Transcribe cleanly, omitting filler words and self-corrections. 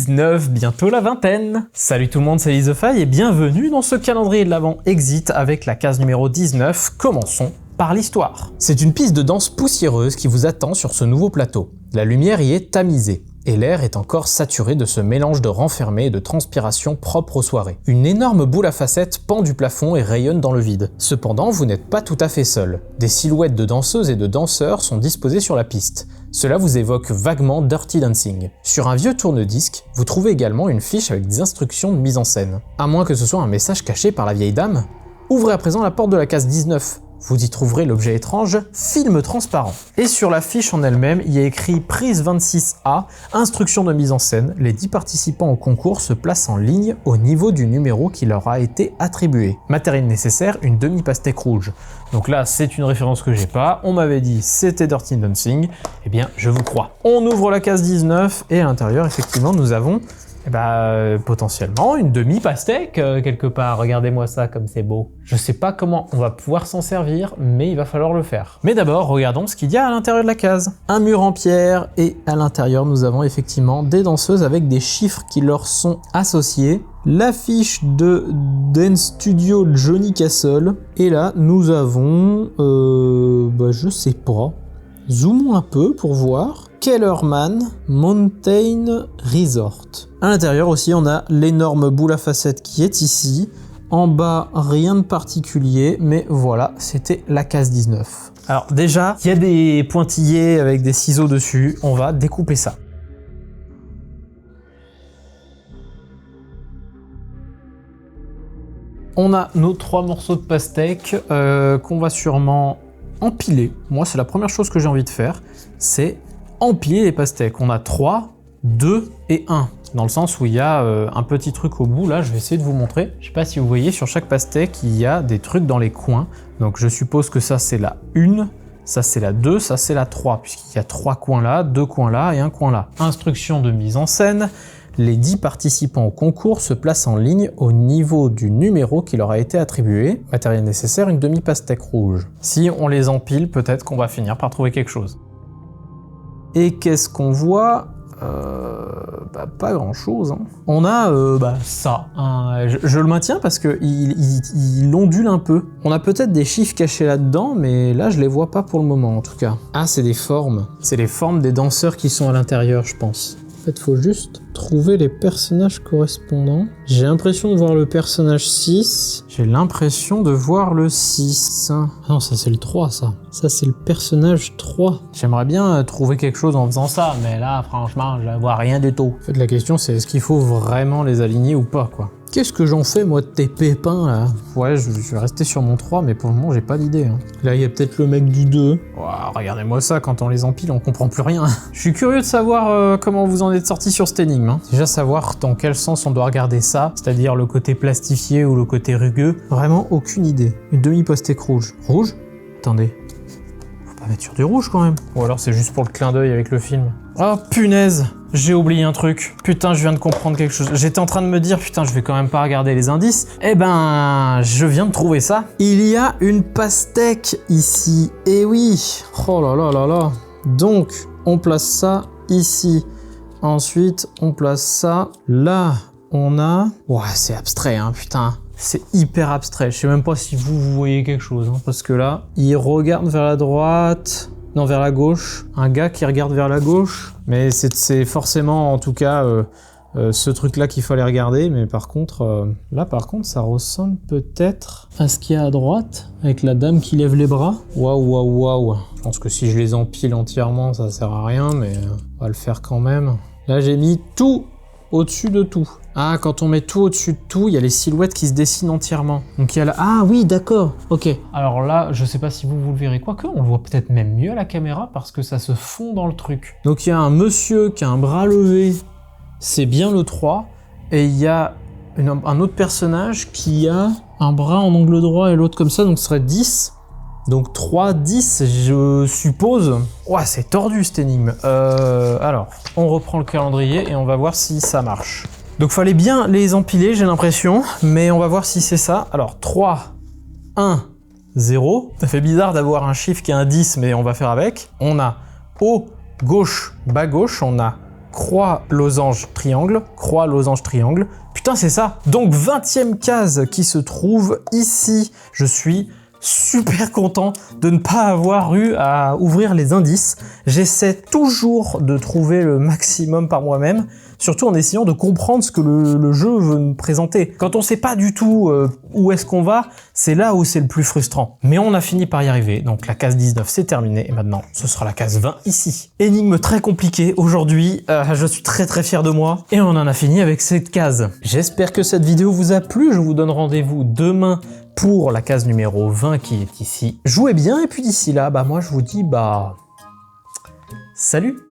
19, bientôt la vingtaine. Salut tout le monde, c'est Lizefaille et bienvenue dans ce calendrier de l'Avent Exit avec la case numéro 19. Commençons par l'histoire. C'est une piste de danse poussiéreuse qui vous attend sur ce nouveau plateau. La lumière y est tamisée et l'air est encore saturé de ce mélange de renfermé et de transpiration propre aux soirées. Une énorme boule à facettes pend du plafond et rayonne dans le vide. Cependant, vous n'êtes pas tout à fait seul. Des silhouettes de danseuses et de danseurs sont disposées sur la piste. Cela vous évoque vaguement Dirty Dancing. Sur un vieux tourne-disque, vous trouvez également une fiche avec des instructions de mise en scène. À moins que ce soit un message caché par la vieille dame, ouvrez à présent la porte de la case 19. Vous y trouverez l'objet étrange « Film transparent ». Et sur la fiche en elle-même, il y a écrit « Prise 26A, instruction de mise en scène. Les 10 participants au concours se placent en ligne au niveau du numéro qui leur a été attribué. Matériel nécessaire, une demi-pastèque rouge. » Donc là, c'est une référence que j'ai pas. On m'avait dit c'était Dirty Dancing. Eh bien, je vous crois. On ouvre la case 19 et à l'intérieur, effectivement, nous avons potentiellement une demi-pastèque quelque part. Regardez-moi ça comme c'est beau. Je sais pas comment on va pouvoir s'en servir, mais il va falloir le faire. Mais d'abord, regardons ce qu'il y a à l'intérieur de la case. Un mur en pierre et à l'intérieur, nous avons effectivement des danseuses avec des chiffres qui leur sont associés. L'affiche de Dance Studio Johnny Castle. Et là, nous avons... je sais pas. Zoomons un peu pour voir. Kellerman Mountain Resort. À l'intérieur aussi, on a l'énorme boule à facettes qui est ici. En bas, rien de particulier, mais voilà, c'était la case 19. Alors déjà, il y a des pointillés avec des ciseaux dessus. On va découper ça. On a nos 3 morceaux de pastèque qu'on va sûrement empiler. Moi, c'est la première chose que j'ai envie de faire, c'est empiler les pastèques. On a 3, 2 et 1. Dans le sens où il y a un petit truc au bout. Là, je vais essayer de vous montrer. Je sais pas si vous voyez, sur chaque pastèque, il y a des trucs dans les coins. Donc, je suppose que ça, c'est la 1. Ça, c'est la 2. Ça, c'est la 3. Puisqu'il y a 3 coins là, 2 coins là et un coin là. Instruction de mise en scène. Les 10 participants au concours se placent en ligne au niveau du numéro qui leur a été attribué. Matériel nécessaire, une demi-pastèque rouge. Si on les empile, peut-être qu'on va finir par trouver quelque chose. Et qu'est-ce qu'on voit? Pas grand-chose. Hein. On a ça. Je le maintiens parce que il ondule un peu. On a peut-être des chiffres cachés là-dedans, mais là, je les vois pas pour le moment, en tout cas. Ah, c'est des formes. C'est les formes des danseurs qui sont à l'intérieur, je pense. En fait, faut juste trouver les personnages correspondants. J'ai l'impression de voir le personnage 6. J'ai l'impression de voir le 6. Ah non, ça c'est le 3, ça. Ça c'est le personnage 3. J'aimerais bien trouver quelque chose en faisant ça, mais là, franchement, je ne vois rien du tout. En fait, la question c'est est-ce qu'il faut vraiment les aligner ou pas, quoi. Qu'est-ce que j'en fais, moi, de tes pépins, là? Ouais, je vais rester sur mon 3, mais pour le moment, j'ai pas d'idée. Hein. Là, il y a peut-être le mec du 2. Wow, regardez-moi ça, quand on les empile, on comprend plus rien. Je suis curieux de savoir comment vous en êtes sorti sur cette énigme. Hein. Déjà, savoir dans quel sens on doit regarder ça, c'est-à-dire le côté plastifié ou le côté rugueux. Vraiment, aucune idée. Une demi-pastèque rouge. Rouge? Attendez. Faut pas mettre sur du rouge, quand même. Ou alors, c'est juste pour le clin d'œil avec le film. Oh, punaise! J'ai oublié un truc. Putain, je viens de comprendre quelque chose. J'étais en train de me dire, putain, je vais quand même pas regarder les indices. Eh ben, je viens de trouver ça. Il y a une pastèque ici. Eh oui. Oh là là là là. Donc, on place ça ici. Ensuite, on place ça là. On a... Ouais, c'est abstrait, hein, putain. C'est hyper abstrait. Je sais même pas si vous voyez quelque chose. Hein, parce que là, il regarde vers la droite... Non, vers la gauche. Un gars qui regarde vers la gauche. Mais c'est forcément, en tout cas, ce truc-là qu'il fallait regarder. Mais par contre, là, par contre, ça ressemble peut-être à ce qu'il y a à droite, avec la dame qui lève les bras. Waouh, waouh, waouh. Je pense que si je les empile entièrement, ça sert à rien, mais on va le faire quand même. Là, j'ai mis tout au-dessus de tout. Ah, quand on met tout au-dessus de tout, il y a les silhouettes qui se dessinent entièrement. Donc il y a là... Ah oui, d'accord, ok. Alors là, je sais pas si vous le verrez, quoique on le voit peut-être même mieux à la caméra parce que ça se fond dans le truc. Donc il y a un monsieur qui a un bras levé, c'est bien le 3, et il y a un autre personnage qui a un bras en angle droit et l'autre comme ça, donc ce serait 10. Donc 3, 10, je suppose. Ouais, c'est tordu cette énigme. Alors, on reprend le calendrier et on va voir si ça marche. Donc fallait bien les empiler, j'ai l'impression, mais on va voir si c'est ça. Alors 3, 1, 0. Ça fait bizarre d'avoir un chiffre qui est un 10, mais on va faire avec. On a haut, gauche, bas gauche, on a croix, losange, triangle, croix, losange, triangle. Putain, c'est ça. Donc 20e case qui se trouve ici. Je suis super content de ne pas avoir eu à ouvrir les indices. J'essaie toujours de trouver le maximum par moi-même, surtout en essayant de comprendre ce que le jeu veut me présenter. Quand on sait pas du tout où est-ce qu'on va, c'est là où c'est le plus frustrant. Mais on a fini par y arriver, donc la case 19 c'est terminé, et maintenant ce sera la case 20 ici. Énigme très compliquée aujourd'hui, je suis très fier de moi, et on en a fini avec cette case. J'espère que cette vidéo vous a plu, je vous donne rendez-vous demain pour la case numéro 20 qui est ici. Jouez bien, et puis d'ici là, moi je vous dis, salut!